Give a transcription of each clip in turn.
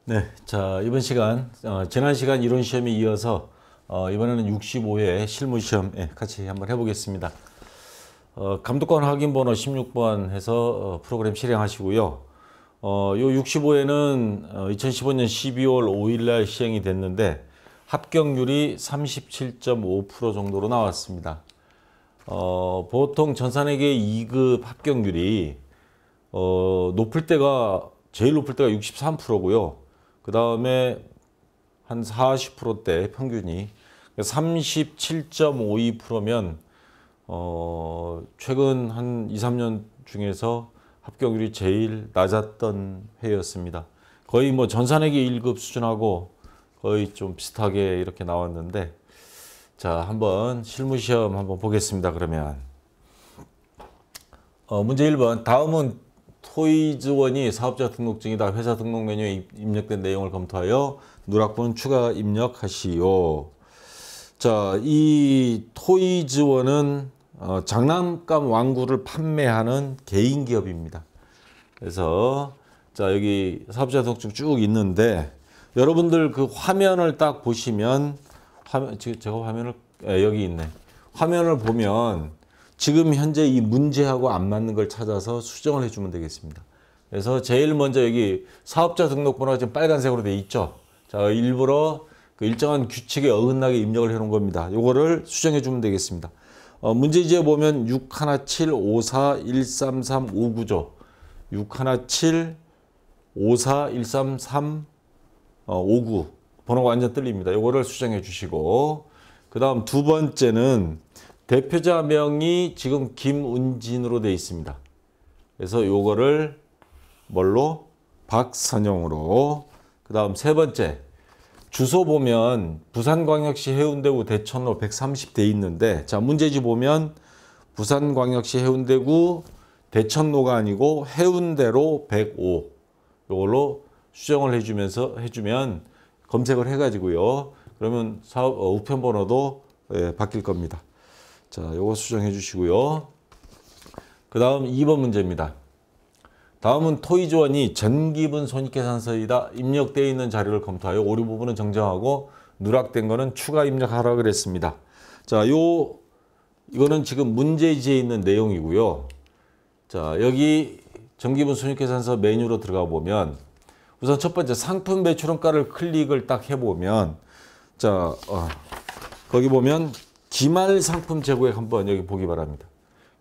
네, 자 이번 시간 지난 시간 이론 시험에 이어서 이번에는 65회 실무 시험 같이 한번 해보겠습니다. 감독관 확인 번호 16번 해서 프로그램 실행하시고요. 요 65회는 2015년 12월 5일 날 시행이 됐는데 합격률이 37.5% 정도로 나왔습니다. 보통 전산회계 2급 합격률이 제일 높을 때가 63%고요. 그 다음에 한 40%대 평균이 37.52%면 최근 한 2, 3년 중에서 합격률이 제일 낮았던 해였습니다. 거의 뭐 전산회계 1급 수준하고 거의 좀 비슷하게 이렇게 나왔는데, 자 한번 실무시험 한번 보겠습니다. 그러면 문제 1번, 다음은 토이즈원이 사업자 등록증이다. 회사 등록 메뉴에 입력된 내용을 검토하여 누락본 추가 입력하시오. 자, 이 토이즈원은 장난감 왕구를 판매하는 개인 기업입니다. 그래서 자, 여기 사업자 등록증 쭉 있는데 여러분들 그 화면을 딱 보시면 제가 화면을 여기 있네. 화면을 보면 지금 현재 이 문제하고 안 맞는 걸 찾아서 수정을 해주면 되겠습니다. 그래서 제일 먼저 여기 사업자 등록번호가 지금 빨간색으로 돼 있죠. 자, 일부러 그 일정한 규칙에 어긋나게 입력을 해놓은 겁니다. 요거를 수정해 주면 되겠습니다. 문제지에 보면 617541335구죠. 617541335구 번호가 완전 틀립니다. 요거를 수정해 주시고, 그 다음 두 번째는 대표자 명이 지금 김은진으로 되어 있습니다. 그래서 요거를 뭘로? 박선영으로. 그 다음 세 번째, 주소 보면 부산광역시 해운대구 대천로 130 돼 있는데, 자 문제지 보면 부산광역시 해운대구 대천로가 아니고 해운대로 105, 요걸로 수정을 해주면 검색을 해가지고요. 그러면 우편번호도 바뀔 겁니다. 자, 요거 수정해 주시고요. 그 다음 2번 문제입니다. 다음은 토이즈원이 전기분 손익계산서이다. 입력되어 있는 자료를 검토하여 오류 부분은 정정하고 누락된 거는 추가 입력하라 그랬습니다. 자, 이거는 지금 문제지에 있는 내용이고요. 자, 여기 전기분 손익계산서 메뉴로 들어가 보면 우선 첫 번째 상품 매출원가를 클릭을 딱 해보면, 자, 거기 보면 기말 상품 재고액 한번 여기 보기 바랍니다.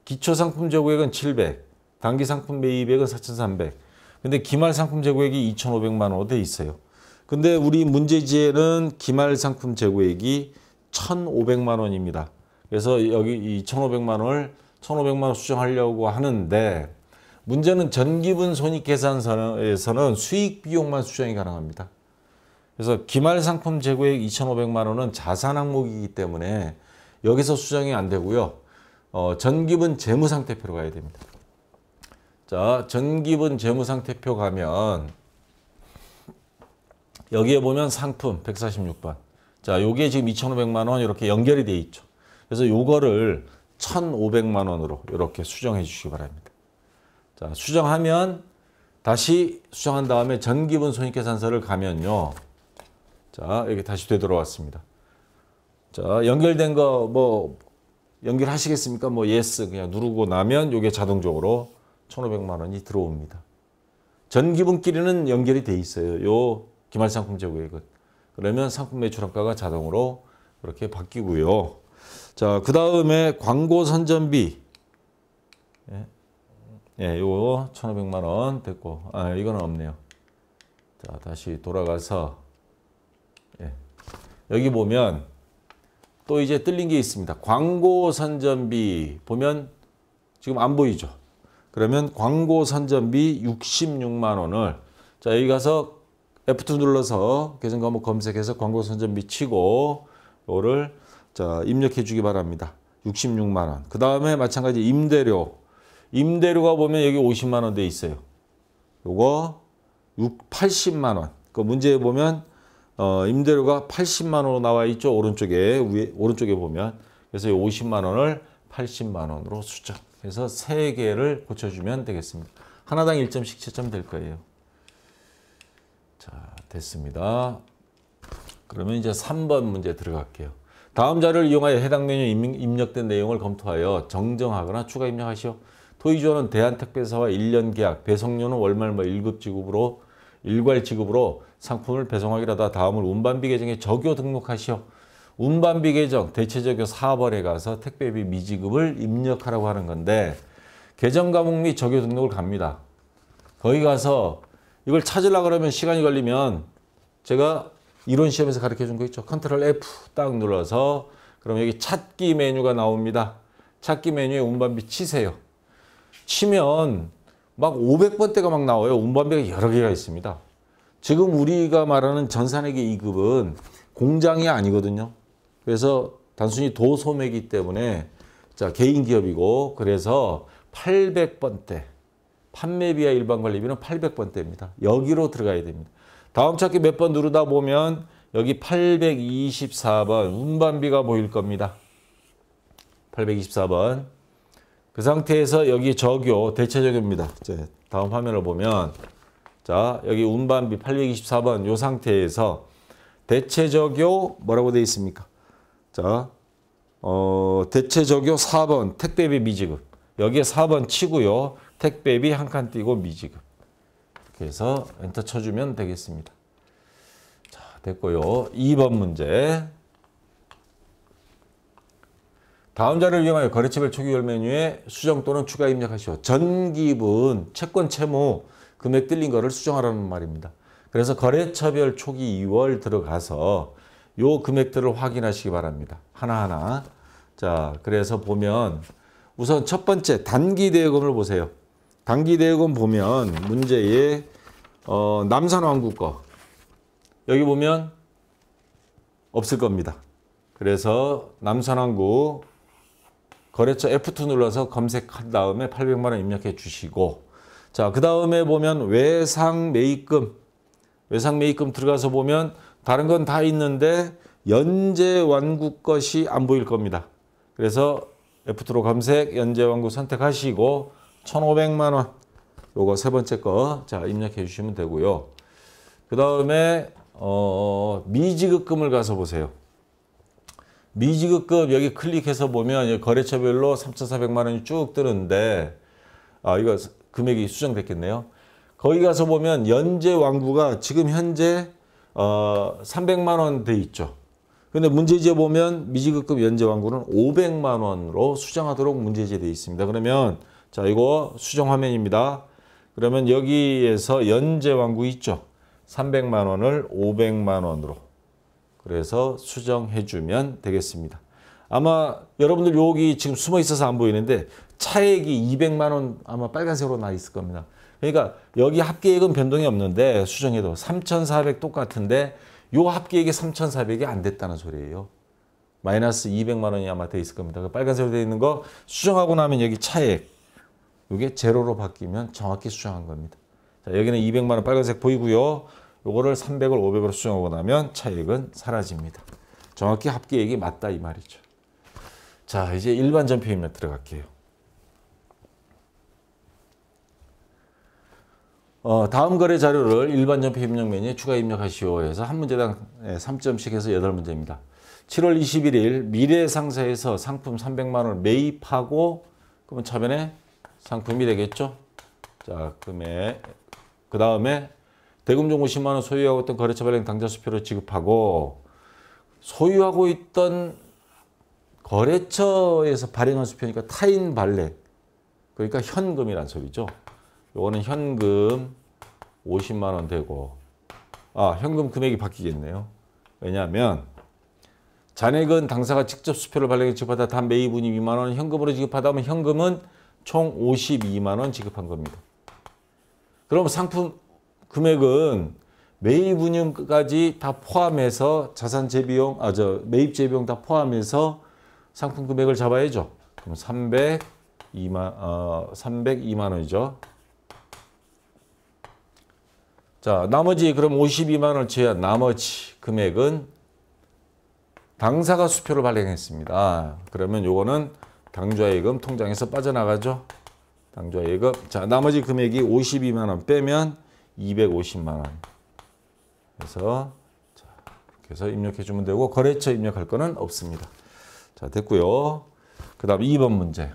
기초 상품 재고액은 700, 단기 상품 매입액은 4,300. 근데 기말 상품 재고액이 2,500만 원으로 돼 있어요. 근데 우리 문제지에는 기말 상품 재고액이 1,500만 원입니다. 그래서 여기 2,500만 원 수정하려고 하는데, 문제는 전기분 손익계산서에서는 수익 비용만 수정이 가능합니다. 그래서 기말 상품 재고액 2,500만 원은 자산 항목이기 때문에 여기서 수정이 안 되고요. 전기분 재무상태표로 가야 됩니다. 자, 전기분 재무상태표 가면 여기에 보면 상품 146번. 자, 요게 지금 2,500만 원 이렇게 연결이 돼 있죠. 그래서 요거를 1,500만 원으로 이렇게 수정해 주시기 바랍니다. 자, 수정하면 다시 수정한 다음에 전기분 손익계산서를 가면요. 자, 여기 다시 되돌아왔습니다. 자, 연결된 거 뭐 연결하시겠습니까? 뭐 예스 그냥 누르고 나면 이게 자동적으로 1,500만 원이 들어옵니다. 전기분끼리는 연결이 돼 있어요. 요 기말상품 재고액은. 그러면 상품 매출원가가 자동으로 이렇게 바뀌고요. 자, 그 다음에 광고 선전비. 요거 1,500만 원 됐고, 이거는 없네요. 자, 다시 돌아가서 여기 보면 또 이제 뜰린 게 있습니다. 광고 선전비 보면 지금 안 보이죠? 그러면 광고 선전비 66만 원을, 자, 여기 가서 F2 눌러서 계정 과목 검색해서 광고 선전비 치고 요거를 자, 입력해 주기 바랍니다. 66만 원. 그 다음에 마찬가지 임대료가 보면 여기 50만 원 돼 있어요. 요거 80만 원. 그 문제에 보면 임대료가 80만 원으로 나와 있죠. 오른쪽에 보면. 그래서 50만 원을 80만 원으로 수정해서 3개를 고쳐주면 되겠습니다. 하나당 1점씩 채점 될 거예요. 자, 됐습니다. 그러면 이제 3번 문제 들어갈게요. 다음 자료를 이용하여 해당 메뉴에 입력된 내용을 검토하여 정정하거나 추가 입력하시오. 토의조는 대한택배사와 1년 계약, 배송료는 월말 1급 지급으로 일괄 지급으로 상품을 배송하기로 하다 다음을 운반비 계정에 적요 등록하시오. 운반비 계정 대체적요 4번에 가서 택배비 미지급을 입력하라고 하는 건데 계정 과목 및 적요 등록을 갑니다. 거기 가서 이걸 찾으려고 그러면 시간이 걸리면 제가 이론 시험에서 가르쳐 준 거 있죠. 컨트롤 F 딱 눌러서 그럼 여기 찾기 메뉴가 나옵니다. 찾기 메뉴에 운반비 치세요. 치면 막 500번대가 막 나와요. 운반비가 여러 개가 있습니다. 지금 우리가 말하는 전산회계 2급은 공장이 아니거든요. 그래서 단순히 도소매이기 때문에 자 개인 기업이고 그래서 800번대 판매비와 일반 관리비는 800번대입니다. 여기로 들어가야 됩니다. 다음 찾기 몇 번 누르다 보면 여기 824번 운반비가 보일 겁니다. 824번. 그 상태에서 여기 적요 대체적요입니다. 이제 다음 화면을 보면 자 여기 운반비 824번 이 상태에서 대체적요 뭐라고 되어 있습니까? 자 대체적요 4번 택배비 미지급 여기에 4번 치고요. 택배비 한 칸 띄고 미지급 이렇게 해서 엔터 쳐주면 되겠습니다. 자 됐고요. 2번 문제 다음 자료를 이용하여 거래처별 초기열 메뉴에 수정 또는 추가 입력하시오. 전기분, 채권 채무, 금액 뜰린 거를 수정하라는 말입니다. 그래서 거래처별 초기 2월 들어가서 요 금액들을 확인하시기 바랍니다. 하나하나. 자, 그래서 보면 우선 첫 번째 단기 대여금을 보세요. 단기 대여금 보면 문제에 남산왕구 거 여기 보면 없을 겁니다. 그래서 남산왕구 거래처 F2 눌러서 검색한 다음에 800만 원 입력해 주시고 자, 그 다음에 보면 외상 매입금 들어가서 보면 다른 건 다 있는데 연재 완구 것이 안 보일 겁니다. 그래서 F2로 검색 연재 완구 선택하시고 1,500만 원 요거 세 번째 거 자, 입력해 주시면 되고요. 그 다음에 미지급금을 가서 보세요. 미지급금 여기 클릭해서 보면 거래처별로 3,400만 원이 쭉 뜨는데 이거 금액이 수정됐겠네요. 거기 가서 보면 연재 완구가 지금 현재 300만 원 돼 있죠. 근데 문제지에 보면 미지급금 연재 완구는 500만 원으로 수정하도록 문제지에 되어 있습니다. 그러면 자 이거 수정 화면입니다. 그러면 여기에서 연재 완구 있죠. 300만 원을 500만 원으로 그래서 수정해 주면 되겠습니다. 아마 여러분들 여기 지금 숨어 있어서 안 보이는데 차액이 200만 원 아마 빨간색으로 나 있을 겁니다. 그러니까 여기 합계액은 변동이 없는데 수정해도 3,400 똑같은데 요 합계액이 3,400이 안 됐다는 소리예요. 마이너스 200만 원이 아마 돼 있을 겁니다. 빨간색으로 되어 있는 거 수정하고 나면 여기 차액 이게 제로로 바뀌면 정확히 수정한 겁니다. 자, 여기는 200만 원 빨간색 보이고요. 요거를 300을 500으로 수정하고 나면 차액은 사라집니다. 정확히 합계액이 맞다 이 말이죠. 자, 이제 일반 전표 입력 들어갈게요. 다음 거래 자료를 일반 전표 입력 메뉴에 추가 입력하시오 해서 한 문제당 3점씩 해서 8문제입니다. 7월 21일 미래상사에서 상품 300만 원을 매입하고 그러면 차변에 상품이 되겠죠. 자, 금액 그 다음에 대금종 50만 원 소유하고 있던 거래처 발행 당좌 수표를 지급하고 소유하고 있던 거래처에서 발행한 수표니까 타인 발행 그러니까 현금이란 소리죠. 요거는 현금 50만 원 되고 현금 금액이 바뀌겠네요. 왜냐하면 잔액은 당사가 직접 수표를 발행해 지급하다 단 매입운임 2만 원 현금으로 지급하다 하면 현금은 총 52만 원 지급한 겁니다. 그럼 상품 금액은 매입운임까지 다 포함해서 자산 재비용, 매입 재비용 다 포함해서 상품 금액을 잡아야죠. 그럼 302만 원이죠. 자, 나머지 그럼 52만 원을 제한 나머지 금액은 당사가 수표를 발행했습니다. 그러면 요거는 당좌예금 통장에서 빠져나가죠. 당좌예금. 자, 나머지 금액이 52만 원 빼면 250만 원. 그래서 자, 이렇게 해서 입력해 주면 되고 거래처 입력할 거는 없습니다. 자, 됐고요. 그 다음 2번 문제.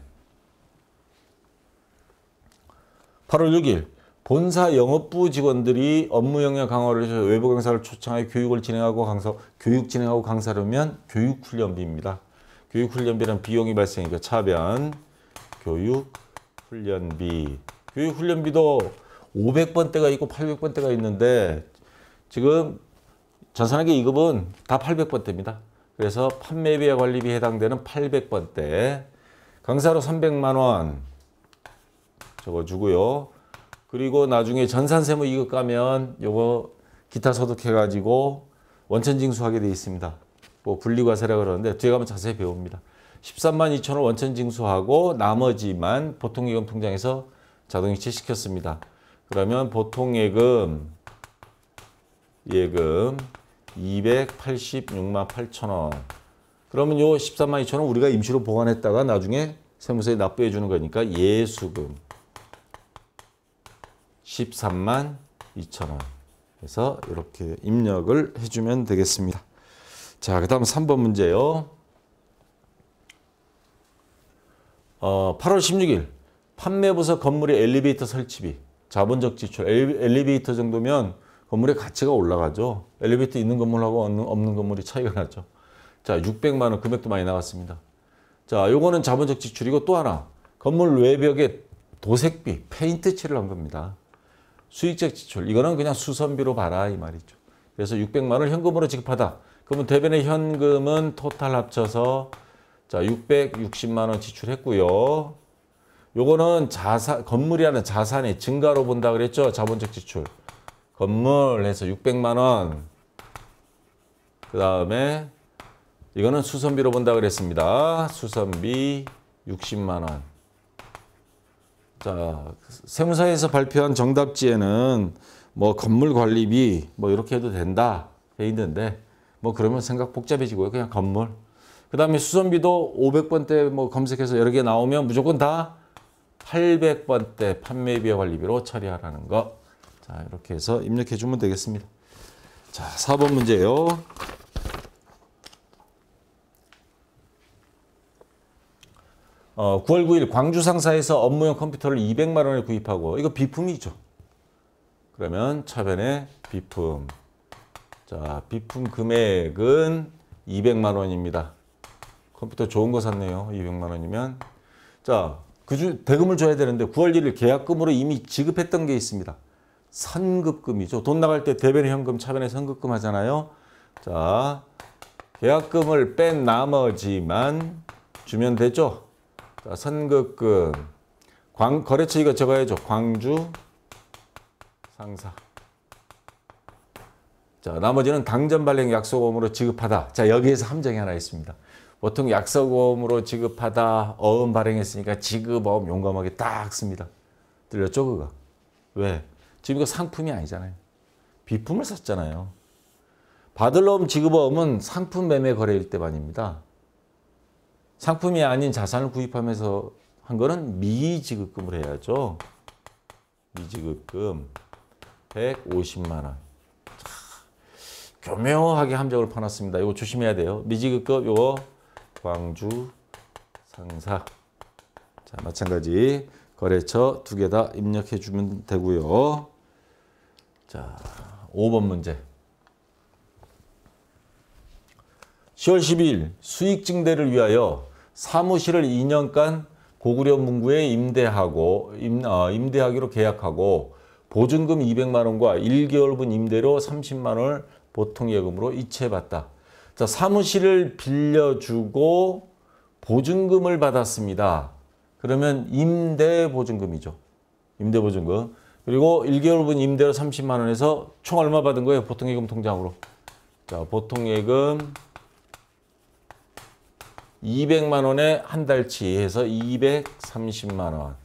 8월 6일 본사 영업부 직원들이 업무 역량 강화를 위해서 외부 강사를 초청하여 교육 진행하고 강사를 교육훈련비입니다. 교육훈련비는 비용이 발생이니까 차변 교육훈련비. 교육훈련비도 500번대가 있고 800번대가 있는데 지금 전산학계 2급은 다 800번대입니다. 그래서 판매비와 관리비에 해당되는 800번대. 강사로 300만 원 적어주고요. 그리고 나중에 전산세무 2급 가면 요거 기타 소득해가지고 원천징수하게 되어 있습니다. 뭐 분리과세라 그러는데 뒤에 가면 자세히 배웁니다. 13만 2천 원 원천징수하고 나머지만 보통예금 통장에서 자동이체 시켰습니다. 그러면 보통예금 286만 8천 원. 그러면 요 13만 2천 원 우리가 임시로 보관했다가 나중에 세무서에 납부해 주는 거니까 예수금 13만 2천 원. 그래서 이렇게 입력을 해주면 되겠습니다. 자, 그 다음 3번 문제요. 8월 16일 판매부서 건물의 엘리베이터 설치비 자본적 지출. 엘리베이터 정도면 건물의 가치가 올라가죠. 엘리베이터 있는 건물하고 없는 건물이 차이가 나죠. 자, 600만 원 금액도 많이 나갔습니다. 자, 요거는 자본적 지출이고 또 하나 건물 외벽에 도색비, 페인트 칠을 한 겁니다. 수익적 지출. 이거는 그냥 수선비로 봐라 이 말이죠. 그래서 600만 원을 현금으로 지급하다. 그러면 대변의 현금은 토탈 합쳐서 자, 660만 원 지출했고요. 요거는 건물이라는 자산의 증가로 본다 그랬죠. 자본적 지출. 건물 해서 600만 원. 그 다음에 이거는 수선비로 본다 그랬습니다. 수선비 60만 원. 자, 세무사에서 발표한 정답지에는 뭐 건물 관리비 뭐 이렇게 해도 된다 돼 있는데 뭐 그러면 생각 복잡해지고요. 그냥 건물. 그 다음에 수선비도 500번대 뭐 검색해서 여러 개 나오면 무조건 다 800번대 판매비와 관리비로 처리하라는 거. 자, 이렇게 해서 입력해 주면 되겠습니다. 자, 4번 문제요. 어, 9월 9일 광주 상사에서 업무용 컴퓨터를 200만 원에 구입하고 이거 비품이죠. 그러면 차변에 비품. 자, 비품 금액은 200만 원입니다. 컴퓨터 좋은 거 샀네요. 200만 원이면. 자, 대금을 줘야 되는데 9월 1일 계약금으로 이미 지급했던 게 있습니다. 선급금이죠. 돈 나갈 때 대변의 현금, 차변의 선급금 하잖아요. 자, 계약금을 뺀 나머지만 주면 되죠. 자, 선급금. 거래처 이거 적어야죠. 광주 상사. 자, 나머지는 당전 발행 약속금으로 지급하다. 자, 여기에서 함정이 하나 있습니다. 보통 약속금으로 지급하다 어음 발행했으니까 지급어음 용감하게 딱 씁니다. 들렸죠, 그거? 왜? 지금 이거 상품이 아니잖아요. 비품을 샀잖아요. 받을 어음 지급어음은 상품 매매 거래일 때만입니다. 상품이 아닌 자산을 구입하면서 한 거는 미지급금을 해야죠. 미지급금 150만 원. 교묘하게 함정을 파놨습니다. 이거 조심해야 돼요. 미지급금 요거 광주 상사. 자, 마찬가지 거래처 두 개 다 입력해 주면 되고요. 자, 5번 문제. 10월 12일 수익 증대를 위하여 사무실을 2년간 고구려 문구에 임대하기로 계약하고 보증금 200만 원과 1개월분 임대료 30만 원을 보통예금으로 이체받다. 자, 사무실을 빌려주고 보증금을 받았습니다. 그러면 임대보증금이죠. 임대보증금. 그리고 1개월분 임대료 30만 원에서 총 얼마 받은 거예요? 보통예금 통장으로. 자, 보통예금 200만 원에 한 달치 해서 230만 원.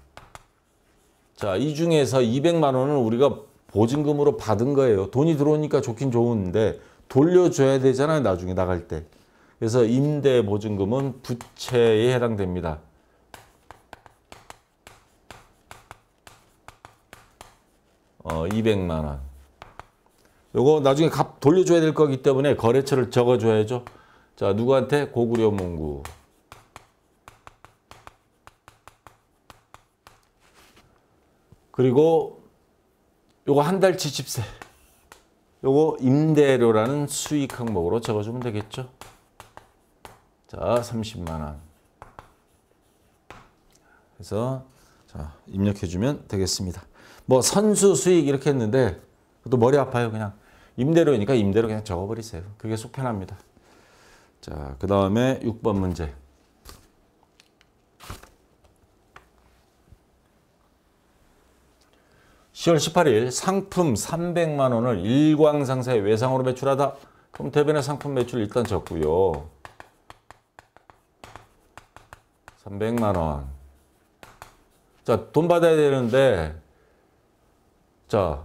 자, 이 중에서 200만 원은 우리가 보증금으로 받은 거예요. 돈이 들어오니까 좋긴 좋은데 돌려줘야 되잖아요. 나중에 나갈 때. 그래서 임대보증금은 부채에 해당됩니다. 200만 원. 요거 나중에 값 돌려줘야 될 거기 때문에 거래처를 적어줘야죠. 자, 누구한테? 고구려 문구. 그리고 요거 한 달치 집세. 요거 임대료라는 수익 항목으로 적어주면 되겠죠. 자, 30만 원. 그래서 자, 입력해주면 되겠습니다. 뭐 선수 수익 이렇게 했는데 그것도 머리 아파요. 그냥 임대료니까 임대료 그냥 적어버리세요. 그게 속 편합니다. 자, 그 다음에 6번 문제. (10월 18일) 상품 300만 원을 일광상사에 외상으로 매출하다. 그럼 대변의 상품 매출 일단 적고요. 300만 원. 자, 돈 받아야 되는데, 자,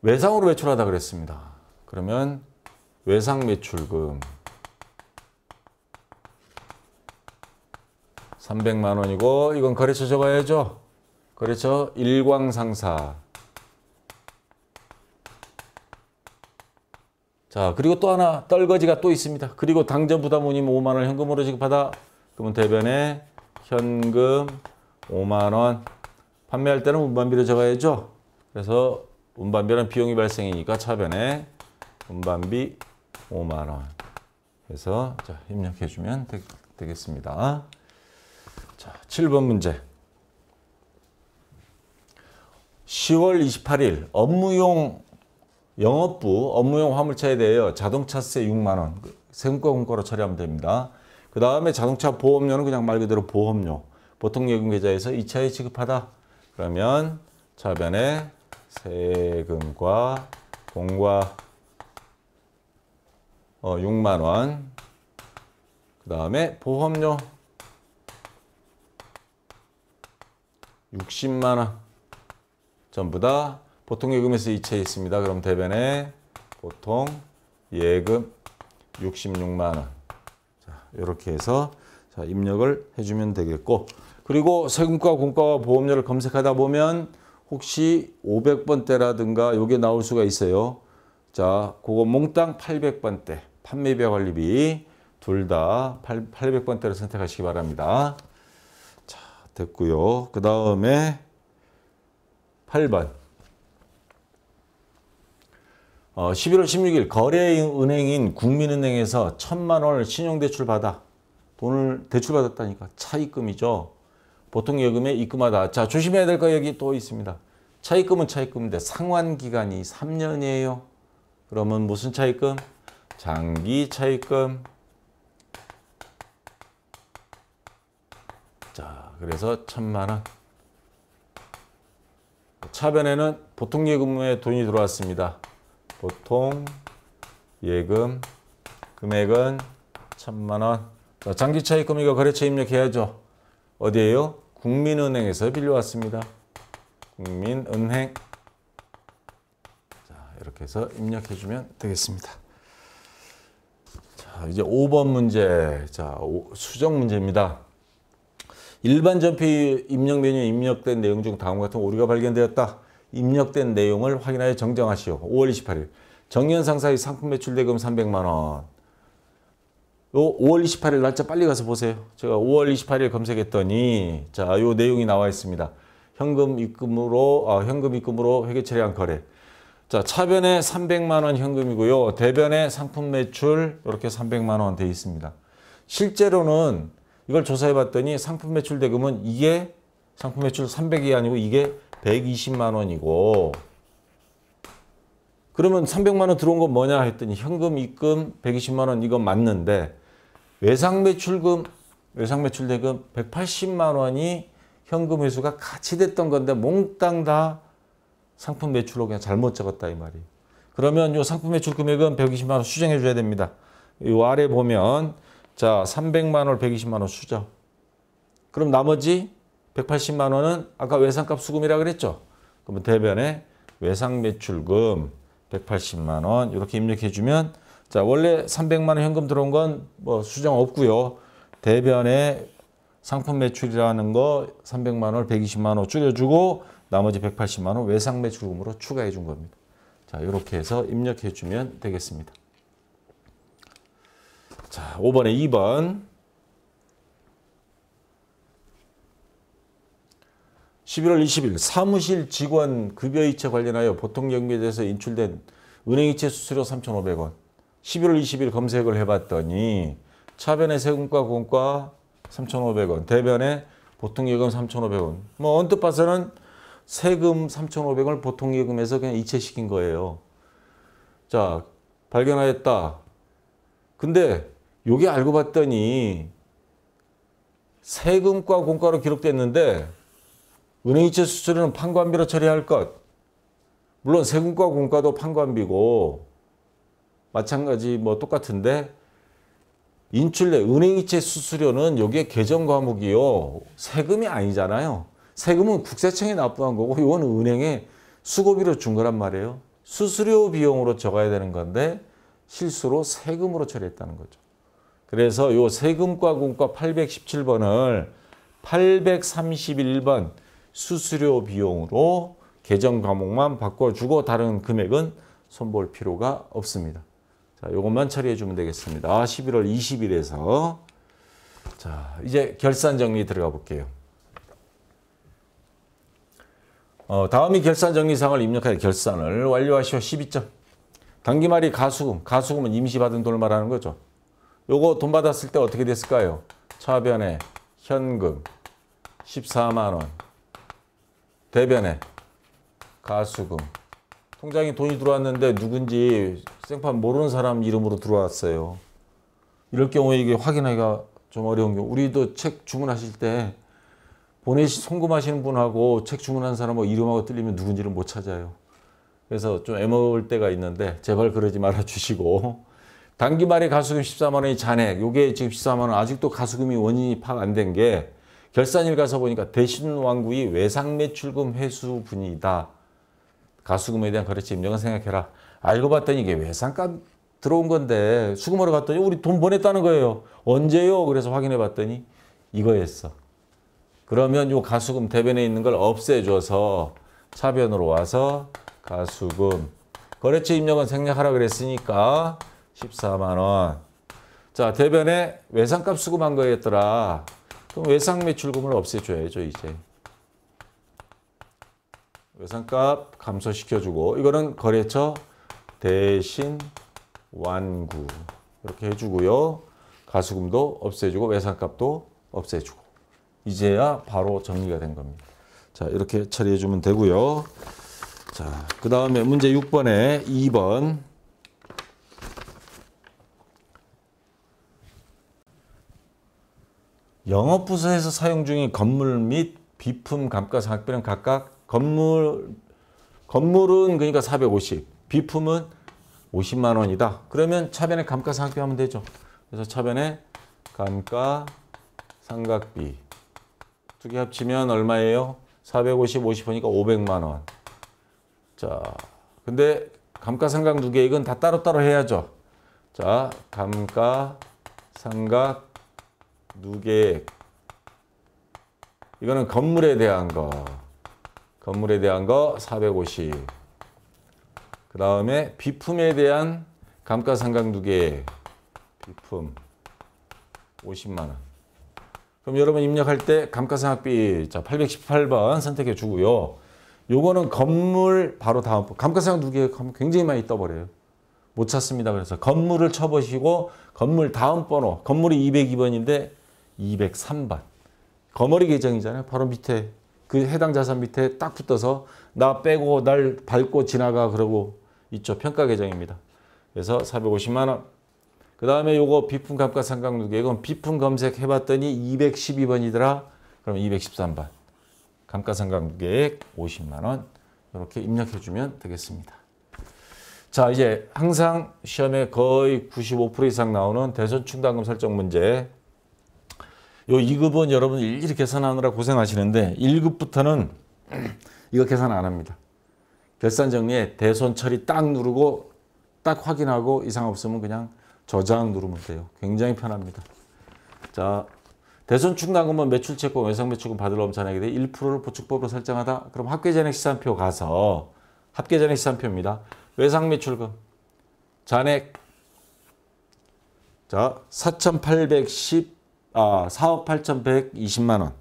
외상으로 매출하다 그랬습니다. 그러면 외상 매출금 300만 원이고, 이건 거래처 적어야죠. 거래처 일광상사. 자, 그리고 또 하나 떨거지가 또 있습니다. 그리고 당전 부담운임 5만 원 현금으로 지급하다. 그러면 대변에 현금 5만 원. 판매할 때는 운반비로 적어야죠. 그래서 운반비는 비용이 발생이니까 차변에 운반비 5만 원. 그래서 자, 입력해 주면 되겠습니다. 자, 7번 문제. 10월 28일 업무용 영업부 업무용 화물차에 대하여 자동차세 6만 원. 세금과 공과로 처리하면 됩니다. 그 다음에 자동차 보험료는 그냥 말 그대로 보험료. 보통예금 계좌에서 2차에 지급하다. 그러면 차변에 세금과 공과 6만 원. 그 다음에 보험료 60만 원. 전부 다 보통예금에서 2차에 있습니다. 그럼 대변에 보통예금 66만 원. 자, 이렇게 해서 자, 입력을 해주면 되겠고, 그리고 세금과 공과와 보험료를 검색하다 보면 혹시 500번대라든가 요게 나올 수가 있어요. 자, 그거 몽땅 800번대 판매비와 관리비 둘 다 800번대를 선택하시기 바랍니다. 자, 됐고요. 그 다음에 8번. 11월 16일 거래은행인 국민은행에서 1,000만 원을 신용대출 받아. 돈을 대출받았다니까. 차입금이죠. 보통 예금에 입금하다. 자, 조심해야 될 거 여기 또 있습니다. 차입금은 차입금인데 상환기간이 3년이에요. 그러면 무슨 차입금? 장기 차입금. 자, 그래서 1,000만 원. 차변에는 보통 예금에 돈이 들어왔습니다. 보통 예금 금액은 1,000만 원. 자, 장기 차입금 이거 거래처 입력해야죠. 어디에요? 국민은행에서 빌려왔습니다. 국민은행. 자, 이렇게 해서 입력해주면 되겠습니다. 자, 이제 5번 문제. 자, 수정 문제입니다. 일반 전피 입력 메뉴에 입력된 내용 중 다음과 같은 오류가 발견되었다. 입력된 내용을 확인하여 정정하시오. 5월 28일 정년상사의 상품 매출 대금 300만 원. 요 5월 28일 날짜 빨리 가서 보세요. 제가 5월 28일 검색했더니 자, 요 내용이 나와 있습니다. 현금 입금으로 회계 처리한 거래. 자, 차변에 300만 원 현금이고요. 대변에 상품 매출 이렇게 300만 원 돼 있습니다. 실제로는 이걸 조사해 봤더니 상품 매출 대금은 이게 상품 매출 300이 아니고 이게 120만 원이고, 그러면 300만 원 들어온 건 뭐냐 했더니 현금 입금 120만 원 이건 맞는데 외상 매출금, 외상 매출 대금 180만 원이 현금 회수가 같이 됐던 건데 몽땅 다 상품 매출로 그냥 잘못 적었다 이 말이에요. 그러면 요 상품 매출 금액은 120만 원 수정해 줘야 됩니다. 요 아래 보면 자, 300만 원, 120만 원 수정. 그럼 나머지 180만 원은 아까 외상값 수금이라 그랬죠. 그러면 대변에 외상 매출금 180만 원 이렇게 입력해 주면 자, 원래 300만 원 현금 들어온 건 뭐 수정 없고요. 대변에 상품 매출이라는 거 300만 원을 120만 원 줄여주고 나머지 180만 원 외상 매출금으로 추가해 준 겁니다. 자, 이렇게 해서 입력해 주면 되겠습니다. 자, 5번에 2번. 11월 20일 사무실 직원 급여이체 관련하여 보통연계에서 인출된 은행이체 수수료 3,500원. 11월 20일 검색을 해봤더니 차변에 세금과 공과 3,500원, 대변에 보통예금 3,500원. 뭐 언뜻 봐서는 세금 3,500원을 보통예금에서 그냥 이체시킨 거예요. 자, 발견하였다. 근데 요게 알고 봤더니 세금과 공과로 기록됐는데 은행이체 수수료는 판관비로 처리할 것. 물론 세금과 공과도 판관비고 마찬가지 뭐 똑같은데 인출된 은행이체 수수료는 여기에 개정 과목이요. 세금이 아니잖아요. 세금은 국세청에 납부한 거고 이거는 은행에 수고비로 준 거란 말이에요. 수수료 비용으로 적어야 되는 건데 실수로 세금으로 처리했다는 거죠. 그래서 요 세금과 공과 817번을 831번 수수료 비용으로 개정 과목만 바꿔주고 다른 금액은 손볼 필요가 없습니다. 자, 요것만 처리해 주면 되겠습니다. 11월 20일에서. 자, 이제 결산 정리 들어가 볼게요. 다음이 결산 정리사항을 입력하여 결산을 완료하시오. 12점. 당기말이 가수금. 가수금은 임시 받은 돈을 말하는 거죠. 요거 돈 받았을 때 어떻게 됐을까요? 차변에 현금 14만 원. 대변에 가수금. 통장에 돈이 들어왔는데 누군지 생판 모르는 사람 이름으로 들어왔어요. 이럴 경우에 이게 확인하기가 좀 어려운 경우. 우리도 책 주문하실 때 송금하시는 분하고 책 주문한 사람하고 이름하고 틀리면 누군지를 못 찾아요. 그래서 좀 애먹을 때가 있는데 제발 그러지 말아 주시고. 단기말에 가수금 14만 원이 잔액. 요게 지금 14만 원 아직도 가수금이 원인이 파악 안 된 게 결산일 가서 보니까 대신 완구이 외상매출금 회수분이다. 가수금에 대한 거래처 입력은 생각해라. 알고 봤더니 이게 외상값 들어온 건데 수금하러 갔더니 우리 돈 보냈다는 거예요. 언제요? 그래서 확인해 봤더니 이거였어. 그러면 요 가수금 대변에 있는 걸 없애줘서 차변으로 와서 가수금 거래처 입력은 생략하라 그랬으니까 14만 원. 자, 대변에 외상값 수금한 거였더라. 그럼 외상매출금을 없애줘야죠, 이제. 외상값 감소시켜주고 이거는 거래처 대신 완구 이렇게 해주고요. 가수금도 없애주고 외상값도 없애주고 이제야 바로 정리가 된 겁니다. 자, 이렇게 처리해주면 되고요. 자, 그 다음에 문제 6번에 2번. 영업부서에서 사용 중인 건물 및 비품 감가상각비는 각각 건물은 그러니까 450, 비품은 50만 원이다. 그러면 차변에 감가상각비 하면 되죠. 그래서 차변에 감가상각비 두 개 합치면 얼마예요? 450, 50하니까 500만 원. 자, 근데 감가상각 누계액은 다 따로따로 해야죠. 자, 감가상각 누계액. 이거는 건물에 대한 거. 건물에 대한 거 450. 그 다음에 비품에 대한 감가상각 누계액. 비품 50만 원. 그럼 여러분 입력할 때 감가상각비 자 818번 선택해 주고요. 요거는 건물 바로 다음 감가상각 누계액 하면 굉장히 많이 떠버려요. 못 찾습니다. 그래서 건물을 쳐보시고 건물 다음 번호 건물이 202번인데 203번 거머리 계정이잖아요. 바로 밑에 그 해당 자산 밑에 딱 붙어서 나 빼고 날 밟고 지나가 그러고 있죠. 평가 계정입니다. 그래서 450만 원. 그 다음에 요거 비품 감가상각 누계액은 비품 검색해봤더니 212번이더라. 그럼 213번. 감가상각 누계액 50만 원. 이렇게 입력해주면 되겠습니다. 자, 이제 항상 시험에 거의 95% 이상 나오는 대손충당금 설정 문제. 요 2급은 여러분 일일이 계산하느라 고생하시는데 1급부터는 이거 계산 안 합니다. 결산 정리에 대손 처리 딱 누르고 딱 확인하고 이상 없으면 그냥 저장 누르면 돼요. 굉장히 편합니다. 자, 대손충당금은 매출채권 외상매출금 받으려면 잔액에 대해 1%를 보충법으로 설정하다. 그럼 합계잔액 시산표 가서 합계잔액 시산표입니다. 외상 매출금 잔액 자 4억 8,120만 원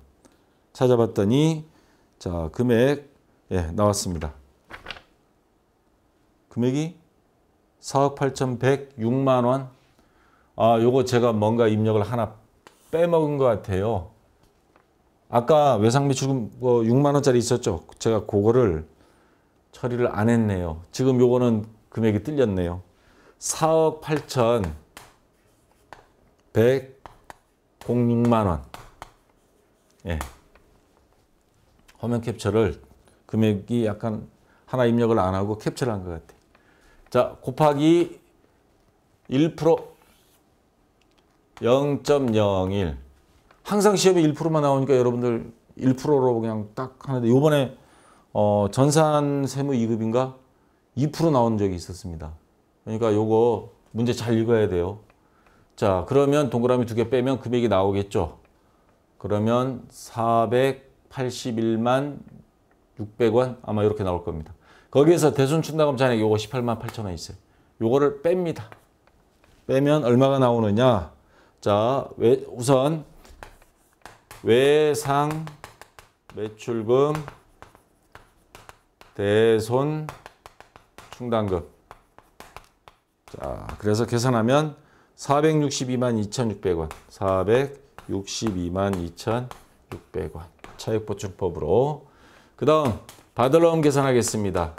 찾아봤더니 자 금액 예 나왔습니다. 금액이 4억 8,106만 원. 아 요거 제가 뭔가 입력을 하나 빼먹은 것 같아요. 아까 외상 매출금 6만 원짜리 있었죠. 제가 그거를 처리를 안 했네요. 지금 요거는 금액이 뜰렸네요. 4억 8,106만 원. 예. 화면 캡처를 금액이 약간 하나 입력을 안 하고 캡처를 한 것 같아요. 자, 곱하기 1% 0.01. 항상 시험에 1%만 나오니까 여러분들 1%로 그냥 딱 하는데 요번에 전산 세무 2급인가 2% 나온 적이 있었습니다. 그러니까 요거 문제 잘 읽어야 돼요. 자, 그러면 동그라미 2개 빼면 금액이 나오겠죠. 그러면 481만 600원 아마 이렇게 나올 겁니다. 거기에서 대손충당금 잔액 요거 18만 8천 원 있어요. 요거를 뺍니다. 빼면 얼마가 나오느냐. 자, 우선 외상 매출금 대손 충당금. 자, 그래서 계산하면 462만 2,600원. 462만 2,600원. 차액보충법으로. 그 다음 받을럼 계산하겠습니다.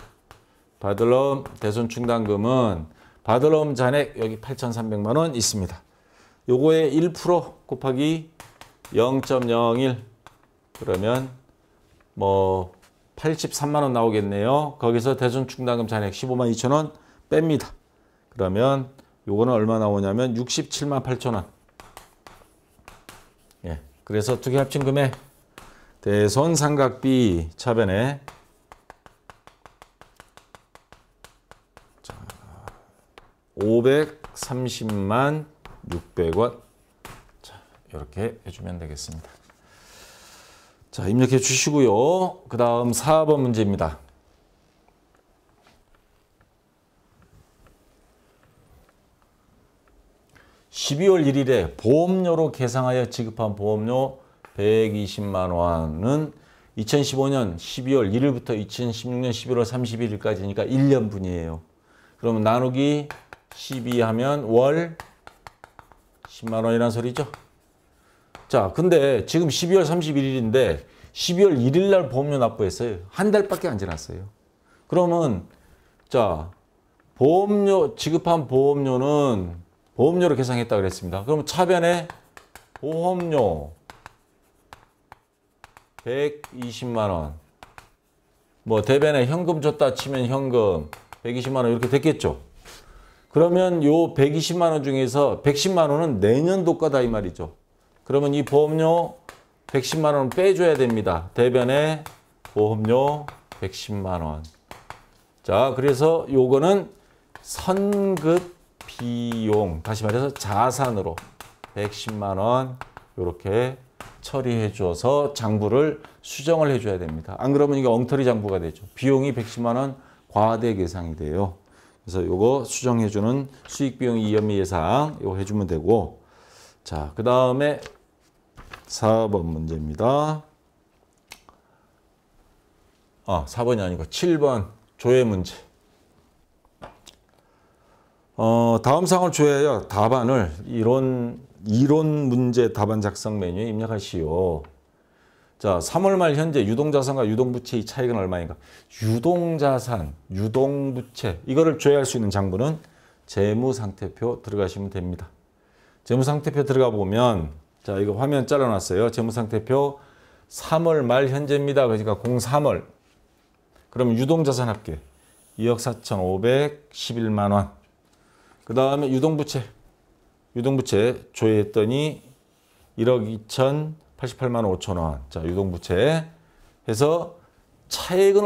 받을럼 대손 충당금은 받을럼 잔액 여기 8,300만 원 있습니다. 요거에 1% 곱하기 0.01 그러면 뭐 83만 원 나오겠네요. 거기서 대손 충당금 잔액 15만 2천 원 뺍니다. 그러면 요거는 얼마 나오냐면 67만 8천 원. 예. 그래서 두 개 합친 금액 대손 상각비 차변에 530만 600원. 자, 이렇게 해주면 되겠습니다. 자, 입력해 주시고요. 그 다음 4번 문제입니다. (12월 1일에) 보험료로 계상하여 지급한 보험료 120만 원은 2015년 12월 1일부터 2016년 11월 31일까지니까 1년분이에요. 그러면 나누기 12 하면 월 10만 원이라는 소리죠. 자, 근데 지금 12월 31일인데 12월 1일 날 보험료 납부했어요. 한 달밖에 안 지났어요. 그러면 자, 보험료 지급한 보험료는 보험료로 계상했다 그랬습니다. 그럼 차변에 보험료 120만 원. 뭐 대변에 현금 줬다 치면 현금 120만 원 이렇게 됐겠죠. 그러면 요 120만 원 중에서 110만 원은 내년도 거다 이 말이죠. 그러면 이 보험료 110만 원 빼줘야 됩니다. 대변에 보험료 110만 원. 자, 그래서 요거는 선급 비용, 다시 말해서 자산으로 110만 원 이렇게 처리해 줘서 장부를 수정을 해줘야 됩니다. 안 그러면 이게 엉터리 장부가 되죠. 비용이 110만 원 과대 계상이 돼요. 그래서 요거 수정해주는 수익비용 이연미 예상 요거 해주면 되고, 자, 그 다음에 4번 문제입니다. 4번이 아니고 7번 조회 문제. 다음 사항을 조회하여 답안을 이론 문제 답안 작성 메뉴에 입력하시오. 자, 3월 말 현재 유동자산과 유동부채의 차익은 얼마인가? 유동자산, 유동부채 이거를 조회할 수 있는 장부는 재무상태표 들어가시면 됩니다. 재무상태표 들어가 보면 자, 이거 화면 잘라놨어요. 재무상태표 3월 말 현재입니다. 그러니까 03월. 그러면 유동자산 합계 2억 4,511만 원. 그 다음에 유동부채 조회했더니 1억 2,088만 5천 원. 자, 유동부채 해서 차액은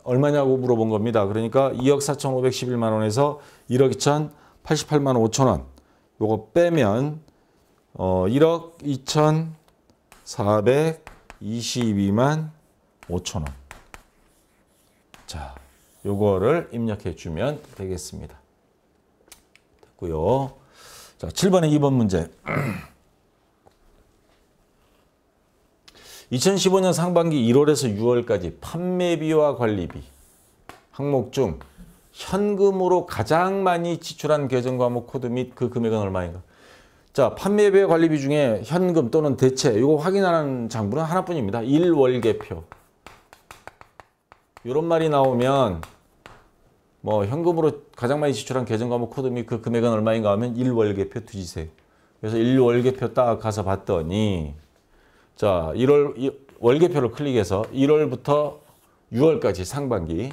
얼마냐고 물어본 겁니다. 그러니까 2억 4,511만 원에서 1억 2,088만 5천 원. 요거 빼면 1억 2,422만 5천 원. 자, 요거를 입력해 주면 되겠습니다. 됐고요. 자, 7번에 2번 문제. 2015년 상반기 1월에서 6월까지 판매비와 관리비 항목 중 현금으로 가장 많이 지출한 계정과목 코드 및 그 금액은 얼마인가? 자, 판매비와 관리비 중에 현금 또는 대체 이거 확인하는 장부는 하나뿐입니다. 1월계표. 이런 말이 나오면 뭐 현금으로 가장 많이 지출한 계정과목 코드 및 그 금액은 얼마인가 하면 1월계표 뒤지세요. 그래서 1월계표 딱 가서 봤더니 자, 월계표를 클릭해서 1월부터 6월까지 상반기.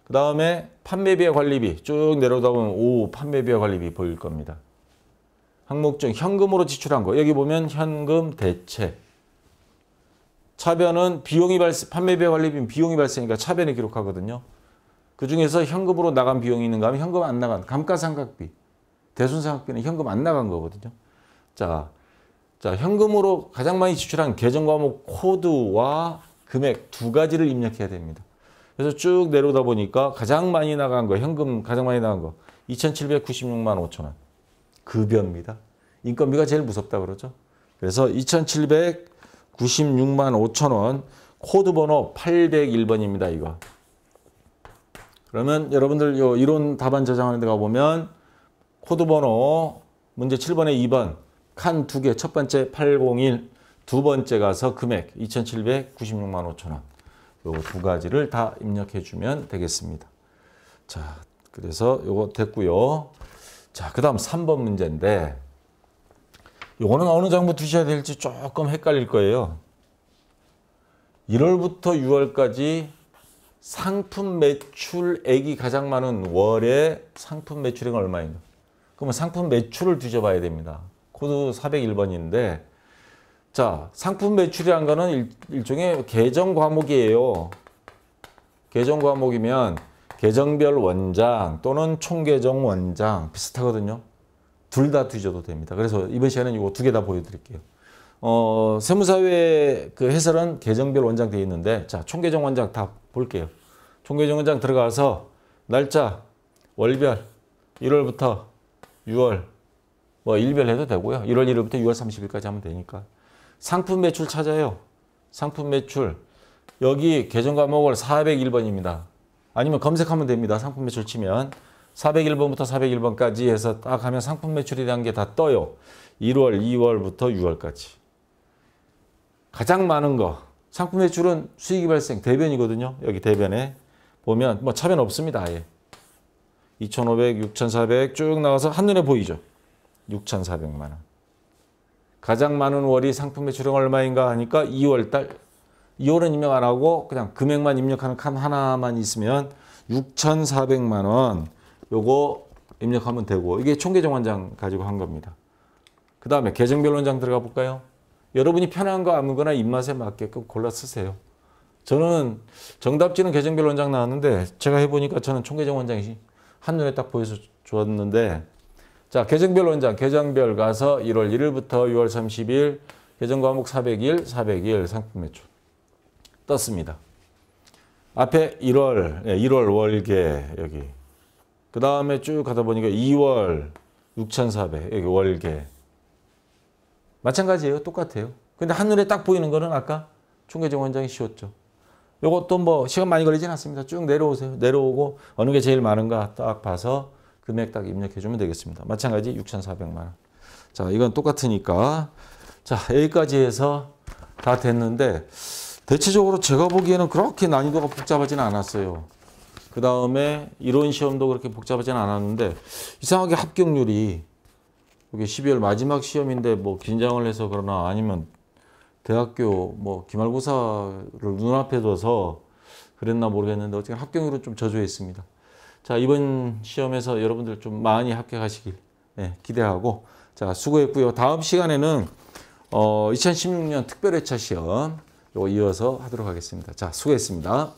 그 다음에 판매비와 관리비 쭉 내려오다 보면 판매비와 관리비 보일 겁니다. 항목 중 현금으로 지출한 거. 여기 보면 현금 대체. 차변은 비용이 판매비와 관리비는 비용이 발생이니까 차변에 기록하거든요. 그 중에서 현금으로 나간 비용이 있는가 하면 현금 안 나간 감가상각비, 대손상각비는 현금 안 나간 거거든요. 자, 현금으로 가장 많이 지출한 계정과목 코드와 금액 두 가지를 입력해야 됩니다. 그래서 쭉 내려오다 보니까 가장 많이 나간 거, 현금 가장 많이 나간 거 2,796만 5천 원. 급여입니다. 인건비가 제일 무섭다 그러죠. 그래서 2,796만 5천 원 코드 번호 801번입니다. 이거. 그러면 여러분들 요 이론 답안 저장하는 데 가보면 코드 번호 문제 7번에 2번 칸 2개 첫 번째 801 두 번째 가서 금액 2,796만 5천 원. 요 두 가지를 다 입력해 주면 되겠습니다. 자, 그래서 요거 됐고요. 자, 그 다음 3번 문제인데 요거는 어느 장부 두셔야 될지 조금 헷갈릴 거예요. 1월부터 6월까지 상품 매출액이 가장 많은 월의 상품 매출액은 얼마인가? 그러면 상품 매출을 뒤져봐야 됩니다. 코드 401번인데 자, 상품 매출이라는 거는 일종의 계정 과목이에요. 계정 과목이면 계정별 원장 또는 총계정 원장 비슷하거든요. 둘 다 뒤져도 됩니다. 그래서 이번 시간에는 이거 두 개 다 보여드릴게요. 세무사회 그 해설은 계정별 원장 되어 있는데 자, 총계정 원장 다 볼게요. 총계정 원장 들어가서 날짜 월별 1월부터 6월 뭐 일별 해도 되고요. 1월 1일부터 6월 30일까지 하면 되니까. 상품 매출 찾아요. 상품 매출. 여기 계정 과목을 401번입니다. 아니면 검색하면 됩니다. 상품 매출 치면 401번부터 401번까지 해서 딱 하면 상품 매출이라는 게 다 떠요. 1월, 2월부터 6월까지. 가장 많은 거. 상품 매출은 수익이 발생 대변이거든요. 여기 대변에 보면 뭐 차변 없습니다. 아예. 2,500, 6,400 쭉 나가서 한눈에 보이죠. 6,400만 원. 가장 많은 월이 상품 매출은 얼마인가 하니까 2월달. 2월은 입력 안 하고 그냥 금액만 입력하는 칸 하나만 있으면 6,400만 원. 요거 입력하면 되고 이게 총계정 원장 가지고 한 겁니다. 그 다음에 계정별 원장 들어가 볼까요? 여러분이 편한 거 아무거나 입맛에 맞게끔 골라 쓰세요. 저는 정답지는 계정별 원장 나왔는데 제가 해보니까 저는 총계정 원장이 한눈에 딱 보여서 좋았는데 자, 계정별 원장, 계정별 가서 1월 1일부터 6월 30일 계정 과목 401, 401 상품 매출 떴습니다. 앞에 1월 월계 여기 그 다음에 쭉 가다 보니까 2월 6,400 여기 월계 마찬가지예요. 똑같아요. 근데 한눈에 딱 보이는 거는 아까 총계정 원장이 쉬웠죠. 요것도 뭐 시간 많이 걸리진 않습니다. 쭉 내려오세요. 내려오고 어느 게 제일 많은가 딱 봐서 금액 딱 입력해 주면 되겠습니다. 마찬가지 6,400만 원. 자, 이건 똑같으니까 자, 여기까지 해서 다 됐는데 대체적으로 제가 보기에는 그렇게 난이도가 복잡하지는 않았어요. 그 다음에 이론 시험도 그렇게 복잡하지는 않았는데 이상하게 합격률이 이게 12월 마지막 시험인데 뭐 긴장을 해서 그러나 아니면 대학교 뭐 기말고사를 눈앞에 둬서 그랬나 모르겠는데 어쨌든 합격률은 좀 저조했습니다. 자, 이번 시험에서 여러분들 좀 많이 합격하시길 기대하고 자, 수고했고요. 다음 시간에는 2016년 특별회차 시험 요거 이어서 하도록 하겠습니다. 자, 수고했습니다.